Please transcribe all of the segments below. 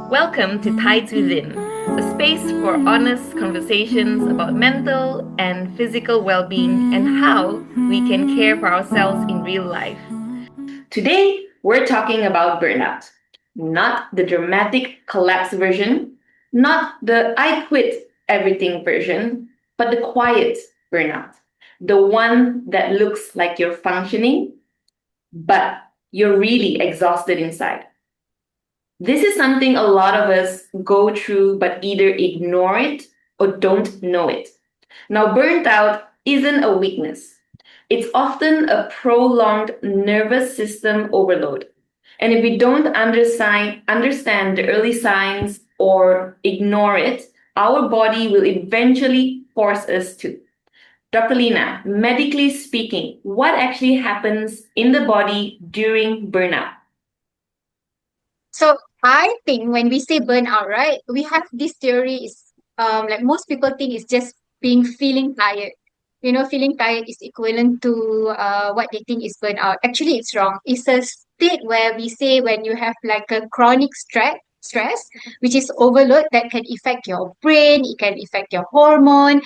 Welcome to Tides Within, a space for honest conversations about mental and physical well-being and how we can care for ourselves in real life. Today, we're talking about burnout. Not the dramatic collapse version, not the I quit everything version, but the quiet burnout. The one that looks like you're functioning, but you're really exhausted inside. This is something a lot of us go through but either ignore it or don't know it. Now, burnt out isn't a weakness. It's often a prolonged nervous system overload. And if we don't understand the early signs or ignore it, our body will eventually force us to. Dr. Lina, medically speaking, what actually happens in the body during burnout? So I think when we say burnout, right, we have this theory is like most people think it's just feeling tired. Feeling tired is equivalent to what they think is burnout. Actually, it's wrong. It's a state where we say when you have like a chronic stress, which is overload that can affect your brain, it can affect your hormone,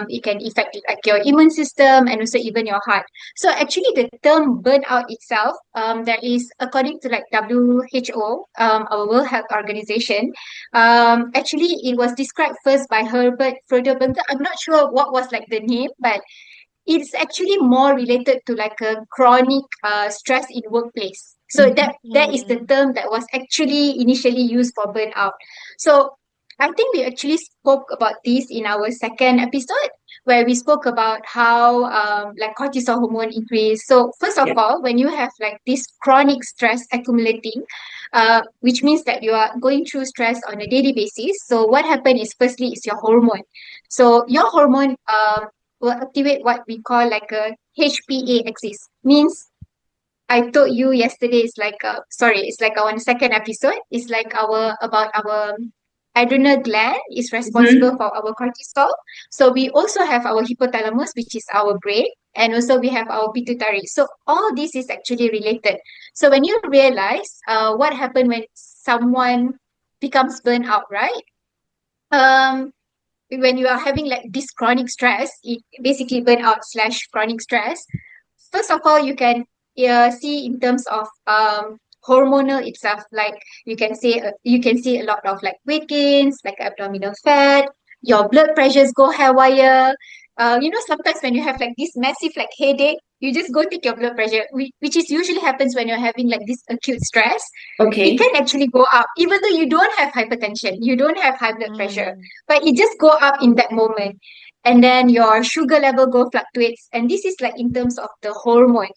it can affect like your immune system and also even your heart. So actually the term burnout itself, there is according to like WHO, our World Health Organization, actually it was described first by Herbert Freudenberger. I'm not sure what was like the name, but it's actually more related to like a chronic stress in workplace. So that is the term that was actually initially used for burnout. So I think we actually spoke about this in our second episode where we spoke about how like cortisol hormone increase. So first of all, when you have like this chronic stress accumulating, which means that you are going through stress on a daily basis. So what happened is firstly is your hormone. So your hormone will activate what we call like a HPA axis. Means I told you yesterday is like it's like our second episode. It's like our adrenal gland is responsible for our cortisol. So we also have our hypothalamus, which is our brain, and also we have our pituitary. So all this is actually related. So when you realize what happened when someone becomes burnt out, right? Um, when you are having like this chronic stress, it basically burnout slash chronic stress. First of all, you can see in terms of hormonal itself, like you can see a lot of like weight gains, like abdominal fat, your blood pressures go haywire. Sometimes when you have like this massive like headache, you just go take your blood pressure, which is usually happens when you're having like this acute stress. It can actually go up, even though you don't have hypertension, you don't have high blood pressure, but it just go up in that moment. And then your sugar level go fluctuates. And this is like in terms of the hormone.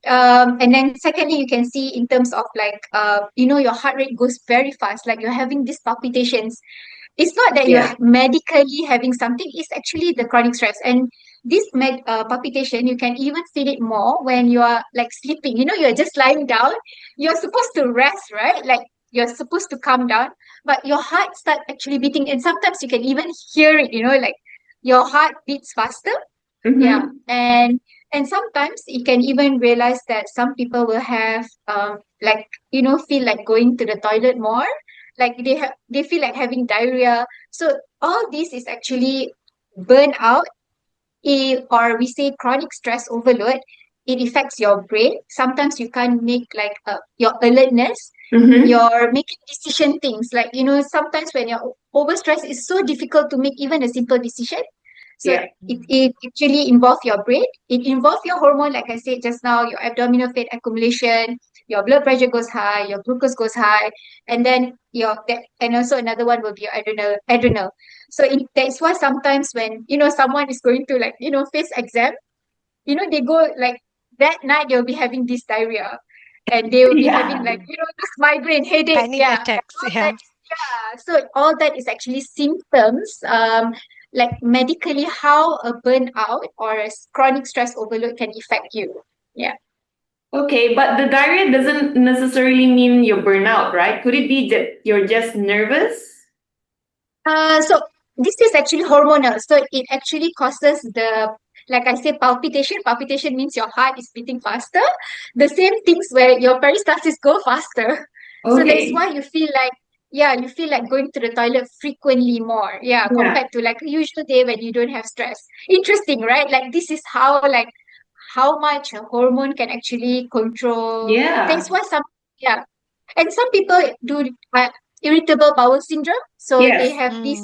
And then secondly, you can see in terms of like, your heart rate goes very fast, like you're having these palpitations. It's not that you're medically having something, it's actually the chronic stress. And this palpitation, you can even feel it more when you are like sleeping. You're just lying down. You're supposed to rest, right? Like you're supposed to calm down, but your heart start actually beating. And sometimes you can even hear it, like your heart beats faster. Yeah. And sometimes you can even realize that some people will have like feel like going to the toilet more, like they feel like having diarrhea. So all this is actually burnout, or we say chronic stress overload. It affects your brain. Sometimes you can't make like your alertness. You're making decision things like sometimes when you're overstressed, it's so difficult to make even a simple decision. So it actually involves your brain. It involves your hormone, like I said just now, your abdominal fat accumulation, your blood pressure goes high, your glucose goes high, and then and also another one will be your adrenal. So that's why sometimes when someone is going to like face exam, they go like that night they'll be having this diarrhea, and they will be having like this migraine headache. Panic attacks. So all that is actually symptoms, like medically how a burnout or a chronic stress overload can affect you. Yeah. Okay, but the diarrhea doesn't necessarily mean you're burnout, right? Could it be that you're just nervous? So this is actually hormonal. So it actually causes like I say, palpitation. Palpitation means your heart is beating faster. The same things where your peristalsis go faster. So that's why you feel like yeah, you feel like going to the toilet frequently more. Yeah, Yeah. compared to like a usual day when you don't have stress. Interesting, right? Like this is how much a hormone can actually control. That's Yeah. why yeah, and some people do irritable bowel syndrome. So they Yes. have this,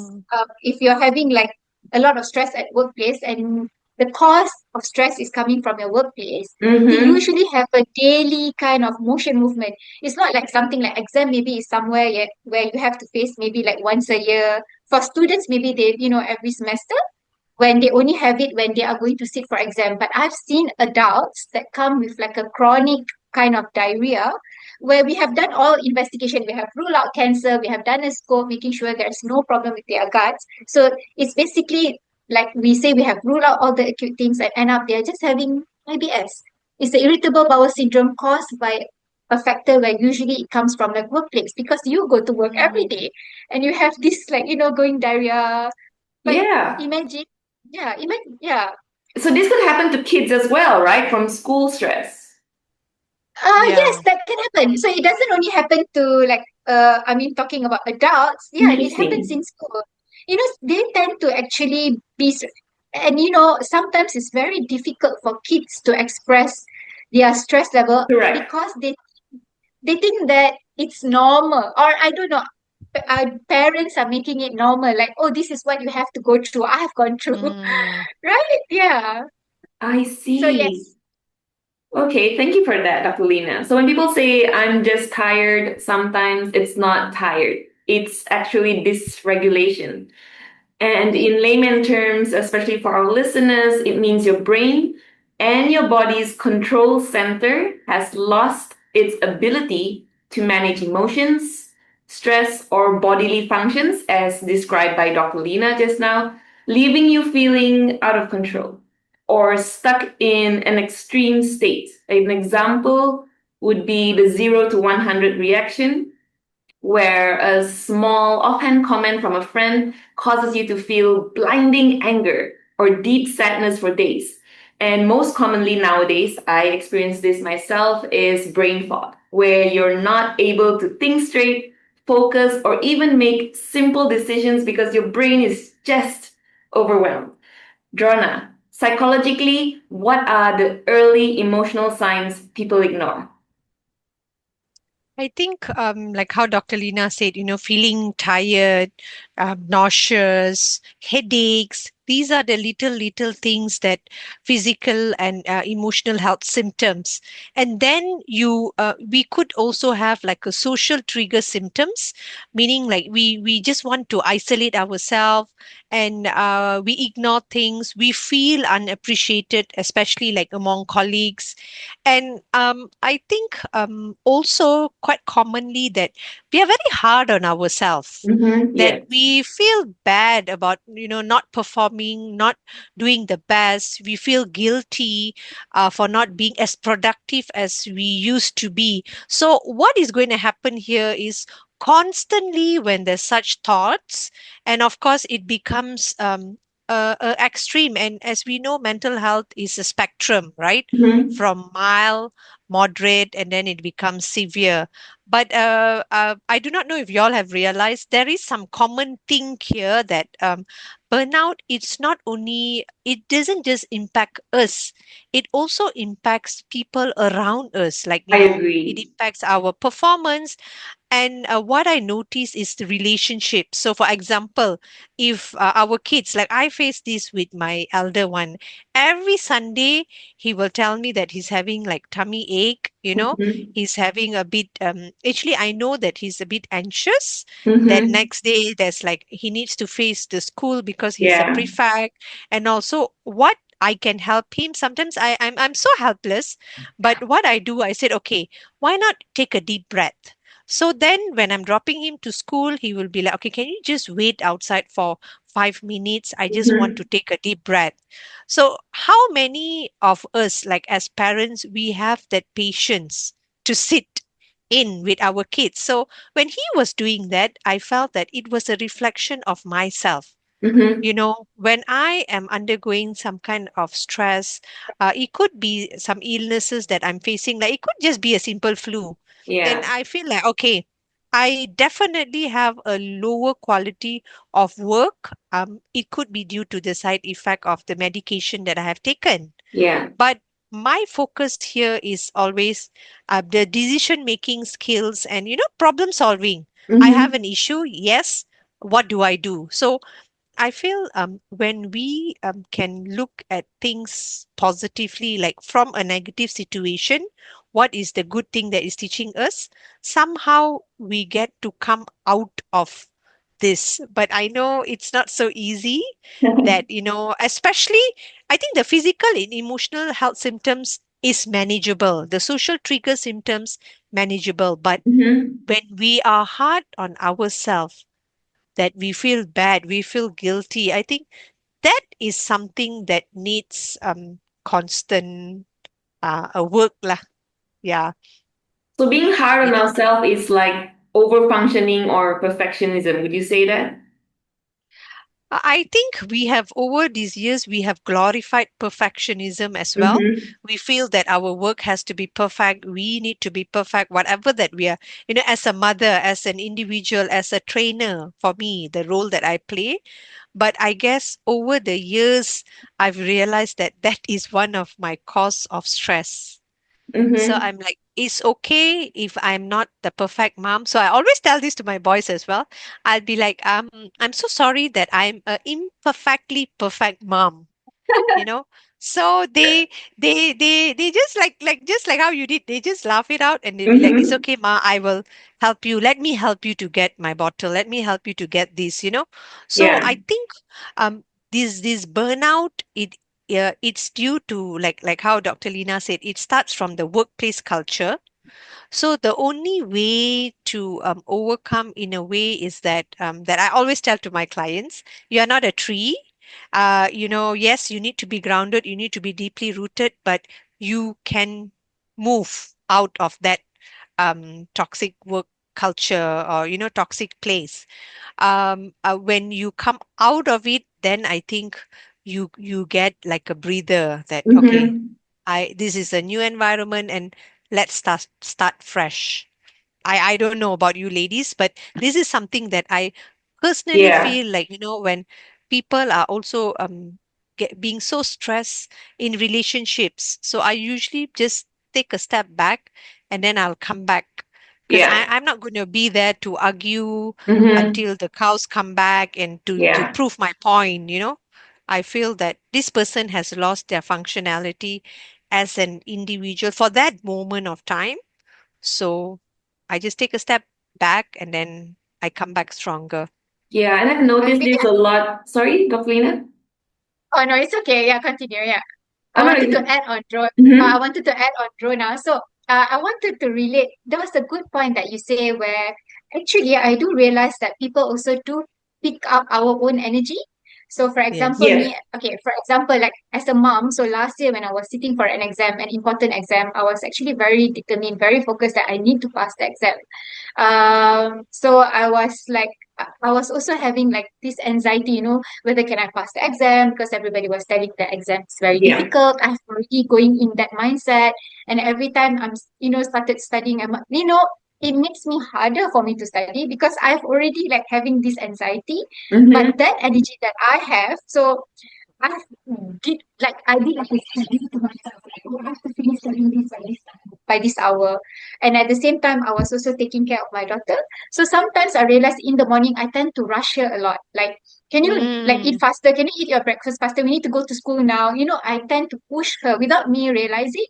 if you're having like a lot of stress at workplace and the cause of stress is coming from your workplace, they Mm-hmm. usually have a daily kind of motion movement. It's not like something like exam, maybe is somewhere yet where you have to face maybe like once a year. For students, maybe they, every semester when they only have it when they are going to sit for exam. But I've seen adults that come with like a chronic kind of diarrhea where we have done all investigation. We have ruled out cancer, we have done a scope, making sure there's no problem with their guts. So it's basically like we say we have ruled out all the acute things and end up they're just having IBS. It's the irritable bowel syndrome caused by a factor where usually it comes from like workplace because you go to work every Mm. day and you have this like going diarrhea. But Yeah. imagine, yeah, imagine, yeah. So this could happen to kids as well, right? From school stress. Yes, Yeah. that can happen. So it doesn't only happen to like I mean talking about adults. Yeah, it happens Interesting. in school. They tend to actually and sometimes it's very difficult for kids to express their stress level Correct. because they think that it's normal, or I don't know. Parents are making it normal, like, oh, this is what you have to go through. I have gone through, Mm. right? Yeah. I So see. yes. Okay, thank you for that, Dr. Lina. So when people say I'm just tired, sometimes it's not tired. It's actually dysregulation. And Mm, in layman terms, especially for our listeners, it means your brain and your body's control center has lost its ability to manage emotions, stress, or bodily functions, as described by Dr. Lina just now, leaving you feeling out of control or stuck in an extreme state. An example would be the 0 to 100 reaction, where a small offhand comment from a friend causes you to feel blinding anger or deep sadness for days. And most commonly nowadays, I experience this myself, is brain fog, where you're not able to think straight, focus, or even make simple decisions because your brain is just overwhelmed. Drona, psychologically, what are the early emotional signs people ignore? I think, like how Dr. Lina said, feeling tired, nauseous, headaches, these are the little things that physical and emotional health symptoms. And then we could also have like a social trigger symptoms, meaning like we just want to isolate ourselves and we ignore things. We feel unappreciated, especially like among colleagues. And I think also quite commonly that we are very hard on ourselves, Mm-hmm. that Yes. we feel bad about, not performing, not doing the best. We feel guilty for not being as productive as we used to be. So what is going to happen here is constantly when there's such thoughts, and of course it becomes extreme. And as we know, mental health is a spectrum, right? Mm-hmm. From mild, moderate, and then it becomes severe. But I do not know if you all have realized there is some common thing here that burnout, it doesn't just impact us, it also impacts people around us. Like, I it agree. impacts our performance, and what I notice is the relationship. So, for example, if our kids, like I face this with my elder one, every Sunday he will tell me that he's having like tummy ache, Mm-hmm. he's having a bit, actually, I know that he's a bit anxious. Then Mm-hmm. next day, there's like he needs to face the school because he's a Yeah. prefect. And also, what I can help him. Sometimes I'm so helpless, but what I do, I said, okay, why not take a deep breath? So then when I'm dropping him to school, he will be like, okay, can you just wait outside for 5 minutes? I just want Mm-hmm. to take a deep breath. So how many of us, like as parents, we have that patience to sit in with our kids? So when he was doing that, I felt that it was a reflection of myself. Mm-hmm. When I am undergoing some kind of stress, it could be some illnesses that I'm facing, like it could just be a simple flu. Then Yeah. I feel like, okay, I definitely have a lower quality of work. It could be due to the side effect of the medication that I have taken. Yeah. But my focus here is always the decision making skills and, problem solving. I have Mm-hmm. an issue. Yes. What do I do? So I feel when we can look at things positively, like from a negative situation, what is the good thing that is teaching us? Somehow we get to come out of this. But I know it's not so easy that, especially I think the physical and emotional health symptoms is manageable, the social trigger symptoms manageable. But Mm-hmm. when we are hard on ourselves, that we feel bad, we feel guilty. I think that is something that needs constant a work lah. Yeah. So being hard You on know, ourselves is like over functioning or perfectionism. Would you say that? I think we have over these years we have glorified perfectionism as well. Mm-hmm. We feel that our work has to be perfect. We need to be perfect, whatever that we are. As a mother, as an individual, as a trainer, for me, the role that I play. But I guess over the years, I've realized that that is one of my cause of stress. So Mm-hmm. I'm like, it's okay if I'm not the perfect mom. So I always tell this to my boys as well. I'll be like, I'm so sorry that I'm a imperfectly perfect mom, you know so they just just like how you did, they just laugh it out and they'll be like, it's Mm-hmm. okay ma, I will help you, let me help you to get my bottle, let me help you to get this. So Yeah. I think this burnout, it's due to like how Dr. Lina said, it starts from the workplace culture. So the only way to overcome in a way is that I always tell to my clients, you are not a tree. Yes, you need to be grounded, you need to be deeply rooted, but you can move out of that toxic work culture or toxic place. When you come out of it, then I think you get like a breather that okay, Mm-hmm. I this is a new environment and let's start fresh. I don't know about you ladies, but this is something that I personally Yeah. feel like, when people are also being so stressed in relationships. So I usually just take a step back and then I'll come back because Yeah. I'm not going to be there to argue Mm-hmm. until the cows come back and to Yeah. prove my point. I feel that this person has lost their functionality as an individual for that moment of time. So I just take a step back and then I come back stronger. Yeah. And I've And noticed maybe this a lot. Sorry, Dr. Lina? oh no, it's okay. Yeah, continue. Yeah. I I'm not. wanted to add on drone. I Mm-hmm. wanted to add on Drona. So I wanted to relate. There was a good point that you say where actually I do realize that people also do pick up our own energy. So for example, Yes. Yes. me, okay, for example, like as a mom, so last year when I was sitting for an exam, an important exam, I was actually very determined, very focused that I need to pass the exam. So I was like, I was also having like this anxiety, whether can I pass the exam because everybody was telling the exam is very Yeah. difficult. I'm already going in that mindset, and every time started studying, it makes me harder for me to study because I've already like having this anxiety, but Mm-hmm. that energy that I have, so I did like a schedule to myself, like, oh, I have to finish studying this by this hour. And at the same time, I was also taking care of my daughter. So sometimes I realize in the morning I tend to rush her a lot. Like, can you like eat Mm. faster? Can you eat your breakfast faster? We need to go to school now. I tend to push her without me realizing.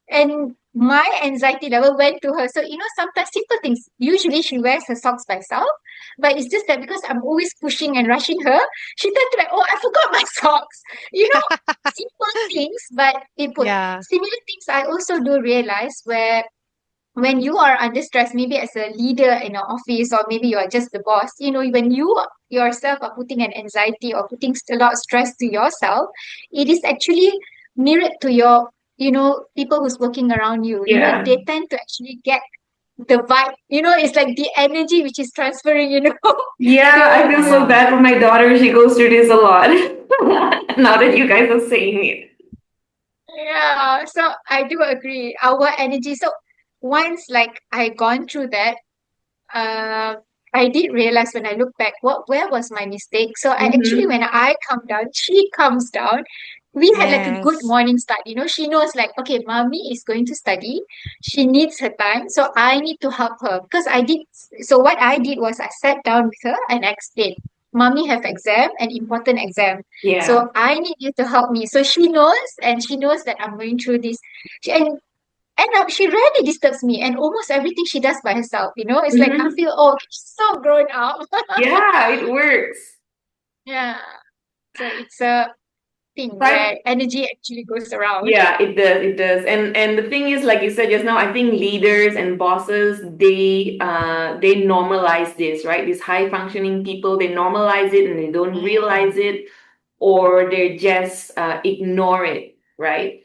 And my anxiety level went to her. So, sometimes simple things. Usually she wears her socks by herself, but it's just that because I'm always pushing and rushing her, she tend to like, oh, I forgot my socks. Simple things, but it put Yeah. similar things I also do realize where when you are under stress, maybe as a leader in an office or maybe you are just the boss, when you yourself are putting an anxiety or putting a lot of stress to yourself, it is actually mirrored to your, people who's working around you. Yeah. They tend to actually get the vibe, it's like the energy which is transferring, Yeah, I so feel so Yeah. bad for my daughter. She goes through this a lot. Now that you guys are saying it. yeah, so I do agree. Our energy. So once like I gone through that, uh, I did realize when I look back, where was my mistake? So I actually, Mm-hmm. when I come down, she comes down. We had like a good Yes. morning start. She knows like, okay, mommy is going to study. She needs her time. So I need to help her because so what I did was I sat down with her and I explained, mommy have exam, an important exam. Yeah. So I need you to help me. So she knows, and she knows that I'm going through this. And she rarely disturbs me, and almost everything she does by herself. It's like I Mm-hmm. feel, oh, she's so grown up. Yeah, it works. Yeah. So it's a thing Right. where energy actually goes around. Yeah, it does. It does. And the thing is, like you said just now, I think leaders and bosses, they normalize this, right? These high functioning people, they normalize it and they don't realize Mm. it, or they just ignore it, right?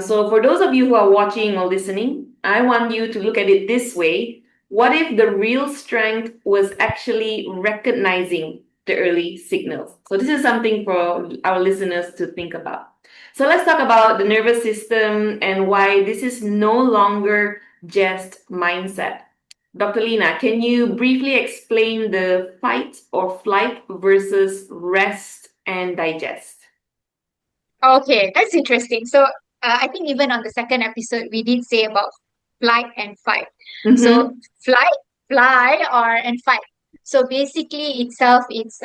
So for those of you who are watching or listening, I want you to look at it this way. What if the real strength was actually recognizing the early signals? So this is something for our listeners to think about. So let's talk about the nervous system and why this is no longer just mindset. Dr. Lina, can you briefly explain the fight or flight versus rest and digest? Okay, that's interesting. So I think even on the second episode, we did say about flight and fight. So Mm-hmm. flight, fly, or and fight. So basically itself, it's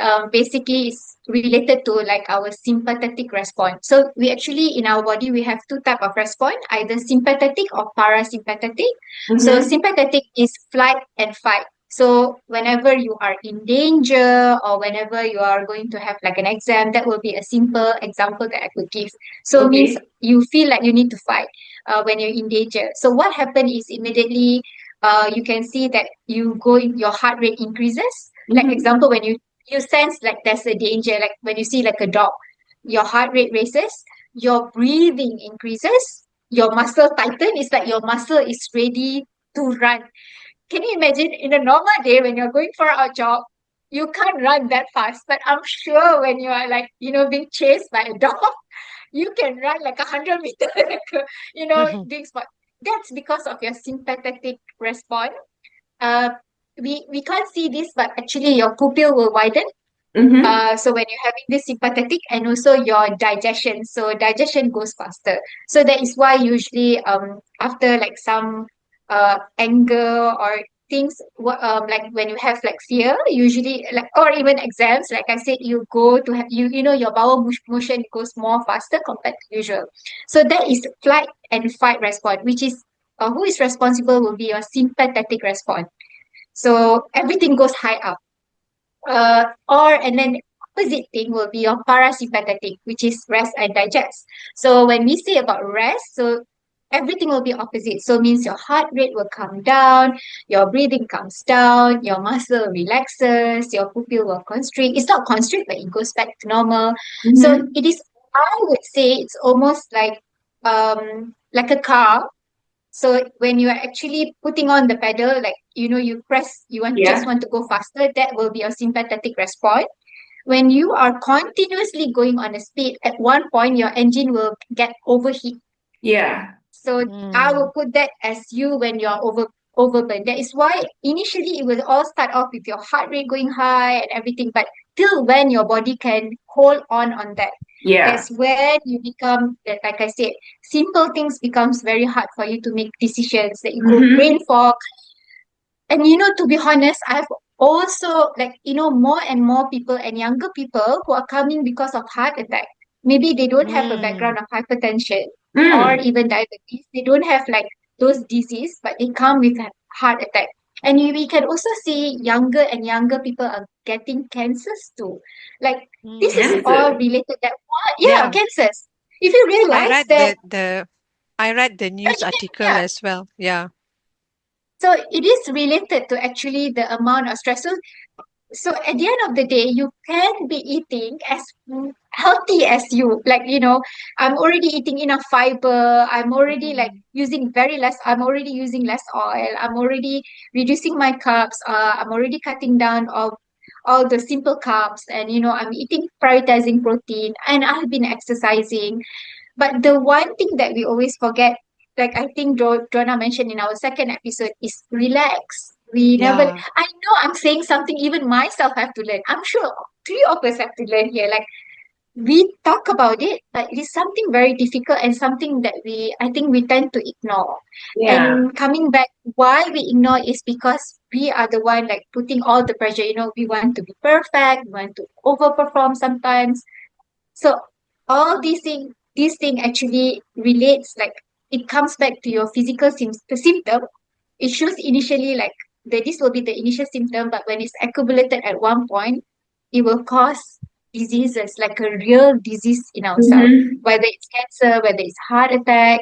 related to like our sympathetic response. So we actually in our body we have two type of response, either sympathetic or parasympathetic. So Mm-hmm. sympathetic is flight and fight. So whenever you are in danger or whenever you are going to have like an exam, that will be a simple example that I could give. So means Okay. you feel like you need to fight when you're in danger. So what happened is immediately you can see that your heart rate increases. Like Mm-hmm. example, when you sense like there's a danger, like when you see like a dog, your heart rate raises, your breathing increases, your muscle tighten. It's like your muscle is ready to run. Can you imagine in a normal day when you're going for a job, you can't run that fast. But I'm sure when you are like, being chased by a dog, you can run like 100 meters, doing sport. That's because of your sympathetic response. Uh, we can't see this, but actually your pupil will widen. Mm-hmm. So when you're having this sympathetic and also your digestion, so digestion goes faster. So that is why usually after like some anger or things like when you have like fear, usually like or even exams, like I said, you go to have your bowel motion goes more faster compared to usual. So that is flight and fight response, which is who is responsible will be your sympathetic response. So everything goes high up. Or and then opposite thing will be your parasympathetic, which is rest and digest. So when we say about rest, so everything will be opposite. So means your heart rate will come down, your breathing comes down, your muscle relaxes, your pupil will constrict. It's not constrict, but it goes back to normal. So Mm-hmm. it is. I would say it's almost like a car. So when you are actually putting on the pedal, like you press, just Yeah. want to go faster, that will be your sympathetic response. When you are continuously going on a speed, at one point your engine will get overheat. Yeah. So I will Mm. put that as you when you're overburn. That is why initially it will all start off with your heart rate going high and everything, but till when your body can hold on that. Yeah. That's where you become like I said, simple things becomes very hard for you to make decisions that you go brain Mm-hmm. fog. And to be honest, I've also like more and more people and younger people who are coming because of heart attack. Maybe they don't have a Mm. background of hypertension or Mm. even diabetes. They don't have like those disease, but they come with a heart attack. And we can also see younger and younger people are getting cancers too. Like this is Mm. all Cancer. related that what? Yeah, Yeah, cancers. If you I realize read that, the news article yeah, as well. Yeah. so it is related to actually the amount of stress. So at the end of the day, you can be eating as healthy as you like. I'm already eating enough fiber. I'm already like Mm. using very less. I'm already using less oil. I'm already reducing my carbs. I'm already cutting down all the simple carbs, and I'm eating prioritizing protein, and I've been exercising. But the one thing that we always forget, like I think Drona mentioned in our second episode, is relax. We never, Yeah. I know I'm saying something even myself have to learn. I'm sure three of us have to learn here. Like we talk about it, but it is something very difficult and something that I think we tend to ignore. Yeah. And coming back, why we ignore is because we are the one like putting all the pressure. We want to be perfect, we want to overperform sometimes. So all these thing actually relates, like it comes back to your physical symptom. It shows initially like this will be the initial symptom, but when it's accumulated at one point, it will cause diseases, like a real disease in ourselves, Mm-hmm. whether it's cancer, whether it's heart attack,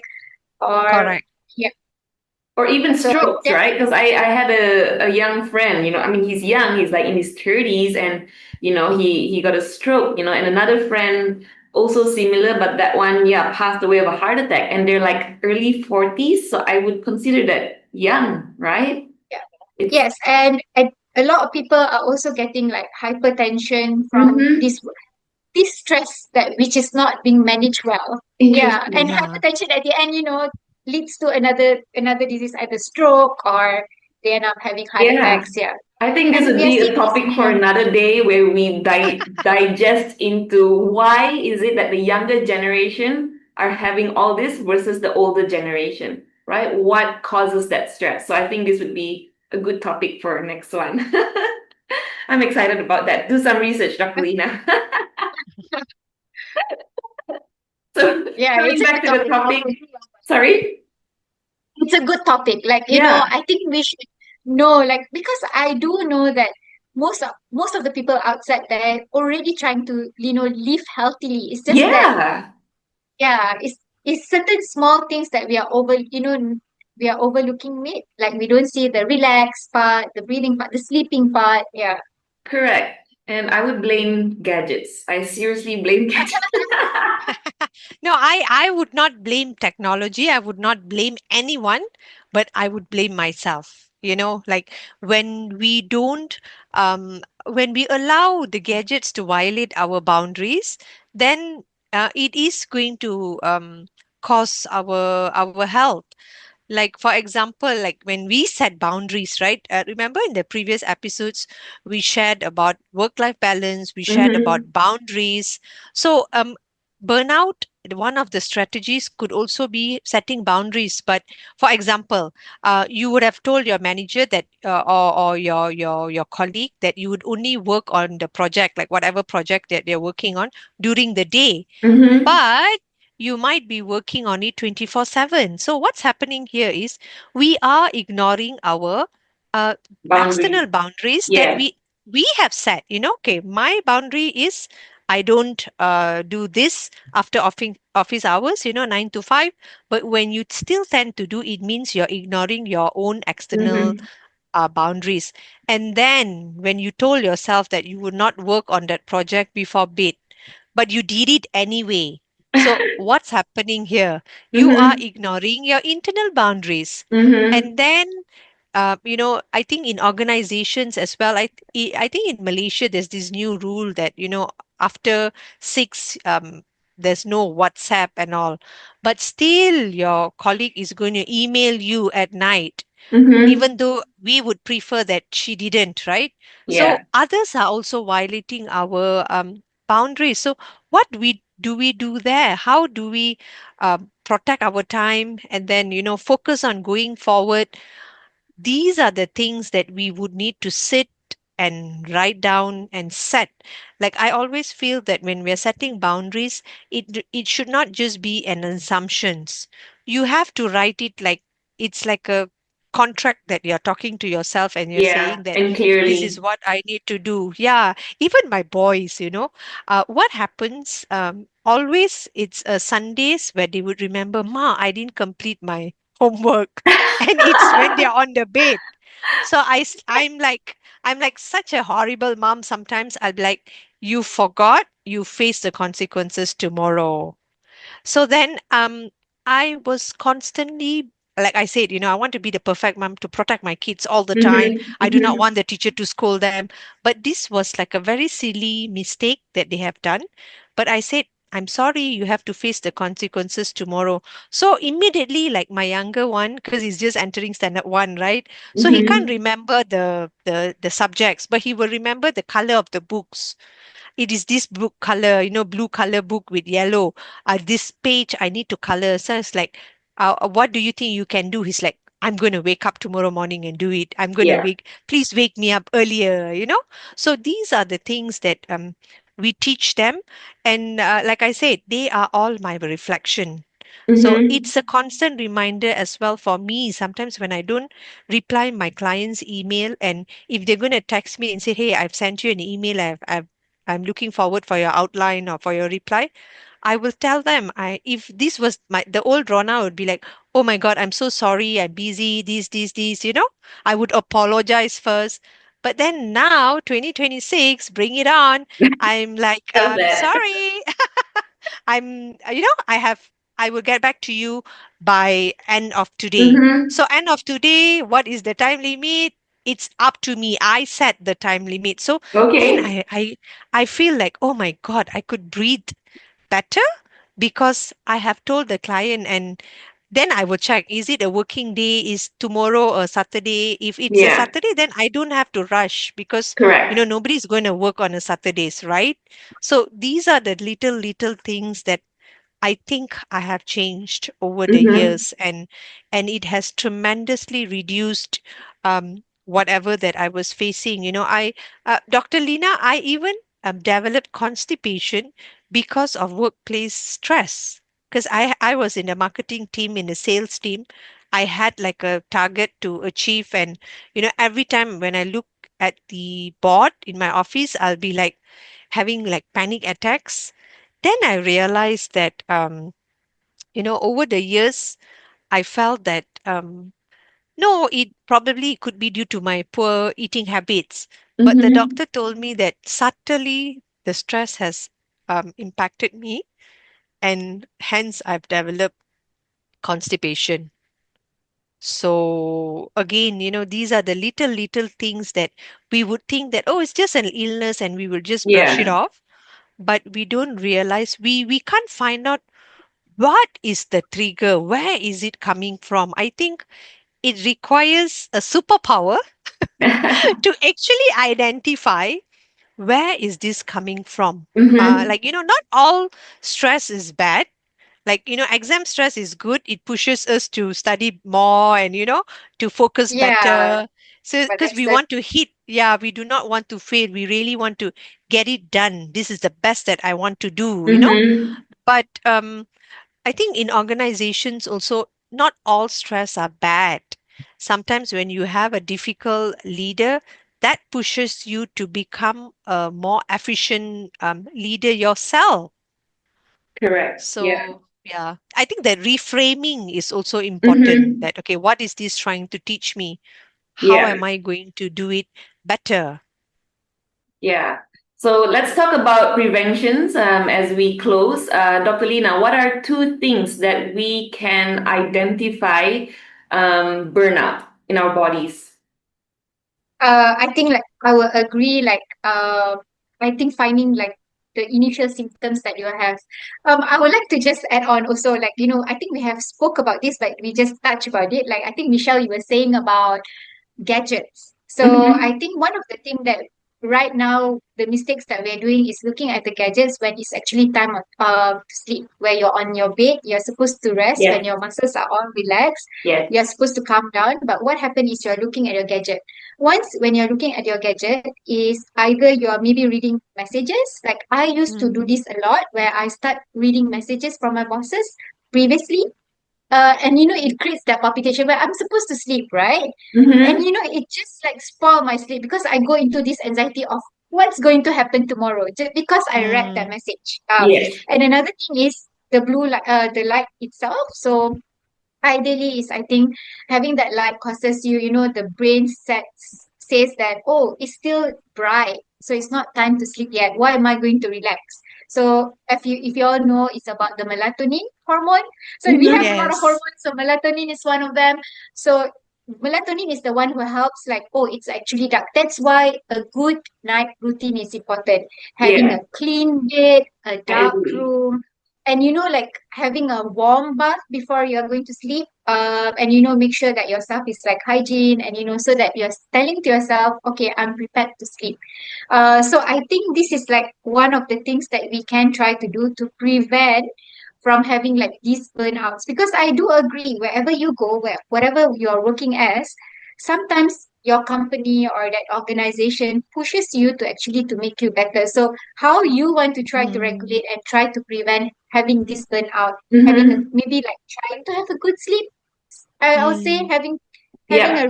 or Correct. yeah. Or even So strokes, that right? Because I had a young friend, I mean, he's young, he's like in his 30s, and, he got a stroke, and another friend also similar, but that one, yeah, passed away of a heart attack, and they're like early 40s. So I would consider that young, right? yeah. It's, Yes, and a lot of people are also getting like hypertension from mm-hmm. this stress that which is not being managed well. Yeah, and Interesting. Yeah. hypertension at the end, leads to another disease, either stroke or they end up having heart Yeah. attacks. Yeah, I think this and would we are be a seeing this topic for more. another day where we digest into why is it that the younger generation are having all this versus the older generation, right? What causes that stress? So I think this would be a good topic for our next one. I'm excited about that. Do some research, Dr. Lina. So Yeah, it's coming a back good to the topic. I'll topic, agree on that. sorry? It's a good topic. Like, Yeah. I think we should know, like, because I do know that most of the people outside there already trying to, live healthily. It's just that, Yeah. yeah, it's certain small things that we are overlooking it. Like we don't see the relax part, the breathing part, the sleeping part. Yeah. Correct. And I would blame gadgets. I seriously blame gadgets. No, I would not blame technology. I would not blame anyone, but I would blame myself. Like when we don't, when we allow the gadgets to violate our boundaries, then it is going to cause our health. Like for example, like when we set boundaries, right? Remember in the previous episodes we shared about work life balance, we shared Mm-hmm. about boundaries. So burnout, one of the strategies could also be setting boundaries. But for example, you would have told your manager that or your colleague that you would only work on the project, like whatever project that they're working on, during the day, Mm-hmm. but you might be working on it 24/7. So what's happening here is we are ignoring our uh, Boundary. external boundaries that Yeah. we have set. Okay, my boundary is I don't do this after office hours, 9 to 5. But when you still tend to do it, means you're ignoring your own external Mm-hmm. boundaries. And then when you told yourself that you would not work on that project before bed, but you did it anyway. So what's happening here? You are Mm-hmm. ignoring your internal boundaries. Mm-hmm. And then, I think in organizations as well, I think in Malaysia, there's this new rule that, after 6, there's no WhatsApp and all. But still, your colleague is going to email you at night, Mm-hmm. even though we would prefer that she didn't, right? Yeah. So others are also violating our boundaries. So what we do there? How do we protect our time and then focus on going forward? These are the things that we would need to sit and write down and set. Like I always feel that when we're setting boundaries, it should not just be an assumptions. You have to write it like it's like a contract that you're talking to yourself and you're Yeah. saying that And this is clearly. what I need to do. Yeah, even my boys, what happens, always it's Sundays where they would remember, Ma, I didn't complete my homework. And it's when they're on the bed. So I'm like such a horrible mom. Sometimes I'll be like, you forgot, you face the consequences tomorrow. So then I was constantly, like I said, I want to be the perfect mom to protect my kids all the time. Mm-hmm. I do not Mm-hmm. want the teacher to scold them. But this was like a very silly mistake that they have done. But I said, I'm sorry, you have to face the consequences tomorrow. So immediately, like my younger one, because he's just entering standard one, right? So he can't Mm-hmm. remember the subjects, but he will remember the color of the books. It is this book color, blue color book with yellow. This page I need to color. So it's like, what do you think you can do? He's like, I'm going to wake up tomorrow morning and do it. I'm going to Yeah. please wake me up earlier. So these are the things that we teach them. And like I said, they are all my reflection. So Mm-hmm. it's a constant reminder as well for me. Sometimes when I don't reply my client's email, and if they're going to text me and say, "Hey, I've sent you an email. I'm looking forward for your outline or for your reply," I will tell them. If this was the old Rona would be like, "Oh my God, I'm so sorry. I'm busy. This. I would apologize first. But then now, 2026, bring it on. I'm like, Love that. sorry. I will get back to you by end of today. Mm-hmm. So end of today, what is the time limit? It's up to me. I set the time limit. So then Okay. I feel like, oh my God, I could breathe better because I have told the client, and then I will check, is it a working day? Is tomorrow a Saturday? If it's a Yeah. Saturday, then I don't have to rush because, Correct. nobody's going to work on a Saturdays, right? So these are the little things that I think I have changed over the Mm-hmm. years, and it has tremendously reduced whatever that I was facing. Dr. Lina, I even developed constipation because of workplace stress. Because I was in a marketing team, in a sales team. I had like a target to achieve, and every time when I look at the board in my office, I'll be like having like panic attacks. Then I realized that, over the years, I felt that, no, it probably could be due to my poor eating habits. But the Mm-hmm. doctor told me that subtly the stress has impacted me, and hence I've developed constipation. So again, these are the little things that we would think that, oh, it's just an illness and we will just brush it Yeah. off. But we don't realize we can't find out what is the trigger, where is it coming from. I think it requires a superpower to actually identify where is this coming from. Mm-hmm. Not all stress is bad. Like, exam stress is good. It pushes us to study more and, to focus Yeah, better. So but because that's we the want to hit, yeah, we do not want to fail. We really want to get it done. This is the best that I want to do. Mm-hmm. But I think in organizations also, not all stress are bad. Sometimes when you have a difficult leader, that pushes you to become a more efficient leader yourself. Correct. Yeah. So, yeah, I think that reframing is also important. Mm-hmm. That, okay, what is this trying to teach me? How Yeah. am I going to do it better? Yeah. So let's talk about preventions as we close. Dr. Lina, what are two things that we can identify burnout in our bodies? I think like I will agree I think finding like the initial symptoms that you have. I would like to just add on also like I think we have spoke about this, but we just touched about it. Like I think Michelle, you were saying about gadgets. So Mm-hmm. I think one of the things that right now the mistakes that we're doing is looking at the gadgets when it's actually time to sleep, where you're on your bed, you're supposed to rest when Yes. your muscles are all relaxed, Yes. you're supposed to calm down. But what happens is you're looking at your gadget. Once when you're looking at your gadget, is either you're maybe reading messages. Like I used to do Mm, this a lot, where I start reading messages from my bosses previously, and it creates that palpitation where I'm supposed to sleep, right? And Mm-hmm. it just like spoil my sleep because I go into this anxiety of what's going to happen tomorrow just because I read that mm, message. Yes. And another thing is the light itself. So ideally is I think having that light causes the brain says that, oh, it's still bright, so it's not time to sleep yet. Why am I going to relax? So if you all know, it's about the melatonin hormone. So we have Mm-hmm. a lot of yes. hormones, so melatonin is one of them. So melatonin is the one who helps, like, oh, it's actually dark. That's why a good night routine is important. Having Yeah, a clean bed, a I dark agree. room, and like having a warm bath before you're going to sleep. And make sure that yourself is like hygiene, and so that you're telling to yourself, okay, I'm prepared to sleep. So I think this is like one of the things that we can try to do to prevent from having like these burnouts, because I do agree, wherever you go, whatever you're working as, sometimes your company or that organization pushes you to actually to make you better. So how you want to try to Mm, regulate and try to prevent having this burnout, having a, Mm-hmm. maybe like trying to have a good sleep. I would say mm. having Yeah, a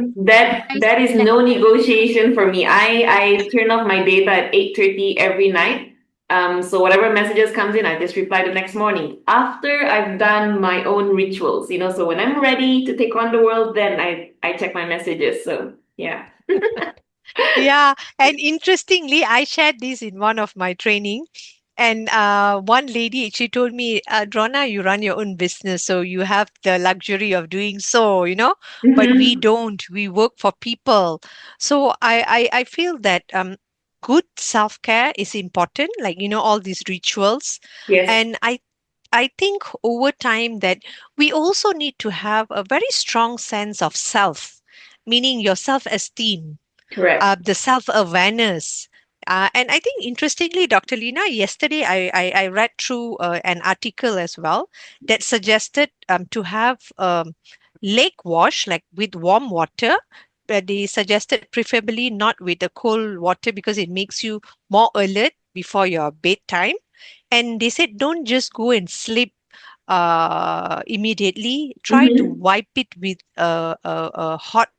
nice that is nap. no negotiation for me. I turn off my data at 8:30 every night. So whatever messages comes in, I just reply the next morning after I've done my own rituals. So when I'm ready to take on the world, then I check my messages. So yeah. Yeah, and interestingly, I shared this in one of my training, and one lady she told me, "Drona, you run your own business, so you have the luxury of doing so, but we Mm-hmm. don't. We work for people." So I feel that good self care is important, like all these rituals, Yes, and I think over time that we also need to have a very strong sense of self, meaning your self esteem, correct. the self awareness. And I think interestingly, Dr. Lina, yesterday I read through an article as well that suggested to have lake wash like with warm water. But they suggested preferably not with the cold water because it makes you more alert before your bedtime. And they said don't just go and sleep immediately. Try to Mm-hmm. wipe it with a hot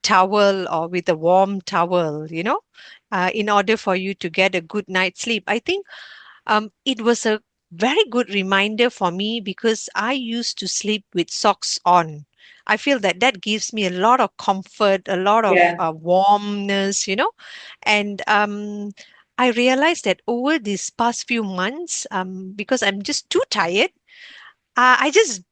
towel or with a warm towel, in order for you to get a good night's sleep. I think it was a very good reminder for me because I used to sleep with socks on. I feel that that gives me a lot of comfort, a lot of Yeah. warmness, and I realized that over these past few months, because I'm just too tired, I just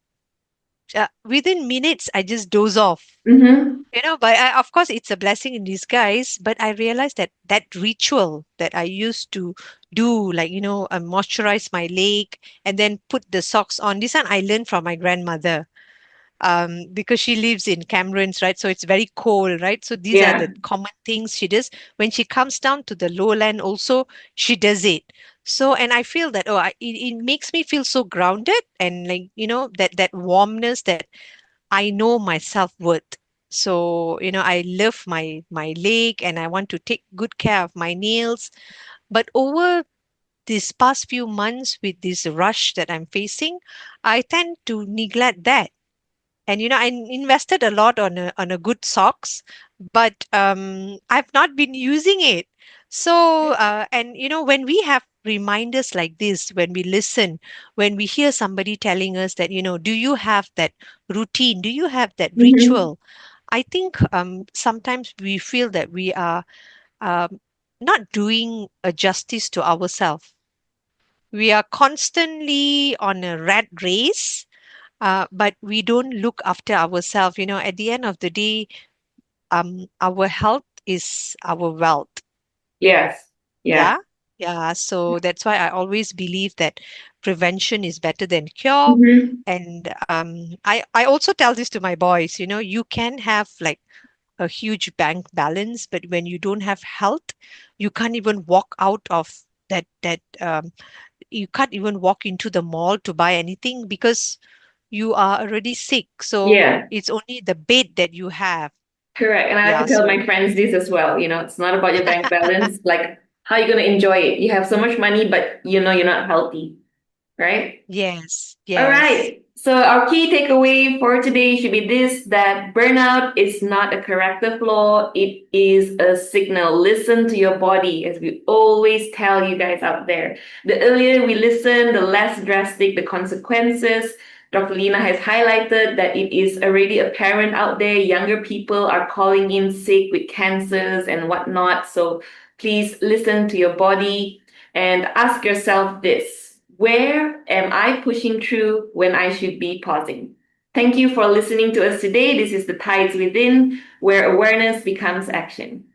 within minutes I just doze off. Mm-hmm. But of course, it's a blessing in disguise. But I realized that that ritual that I used to do, like, moisturize my leg and then put the socks on. This one I learned from my grandmother, because she lives in Camerons, right? So it's very cold, right? So these are Yeah. the common things she does. When she comes down to the lowland, also, she does it. So, and I feel that, it makes me feel so grounded and like, that warmness that I know my self-worth. So, I love my leg and I want to take good care of my nails. But over these past few months with this rush that I'm facing, I tend to neglect that. And I invested a lot on a good socks, but I've not been using it. So and when we have reminders like this, when we listen, when we hear somebody telling us that, do you have that routine, do you have that Mm-hmm. ritual, I think sometimes we feel that we are um, not doing a justice to ourselves. We are constantly on a rat race, but we don't look after ourselves. At the end of the day, our health is our wealth. Yes. Yeah. Yeah. Yeah. So that's why I always believe that prevention is better than cure. Mm-hmm. And I also tell this to my boys, you can have like a huge bank balance, but when you don't have health, you can't even walk out of that you can't even walk into the mall to buy anything because you are already sick. So Yeah. it's only the bed that you have. Correct. And I like Yeah. to tell So my friends this as well. It's not about your bank balance. Like, how are you going to enjoy it? You have so much money, but you're not healthy, right? yes, All yes. right. So our key takeaway for today should be this: that burnout is not a character flaw. It is a signal. Listen to your body, as we always tell you guys out there. The earlier we listen, the less drastic the consequences. Dr. Lina has highlighted that it is already apparent out there. Younger people are calling in sick with cancers and whatnot. So please listen to your body and ask yourself this: where am I pushing through when I should be pausing? Thank you for listening to us today. This is The Tides Within, where awareness becomes action.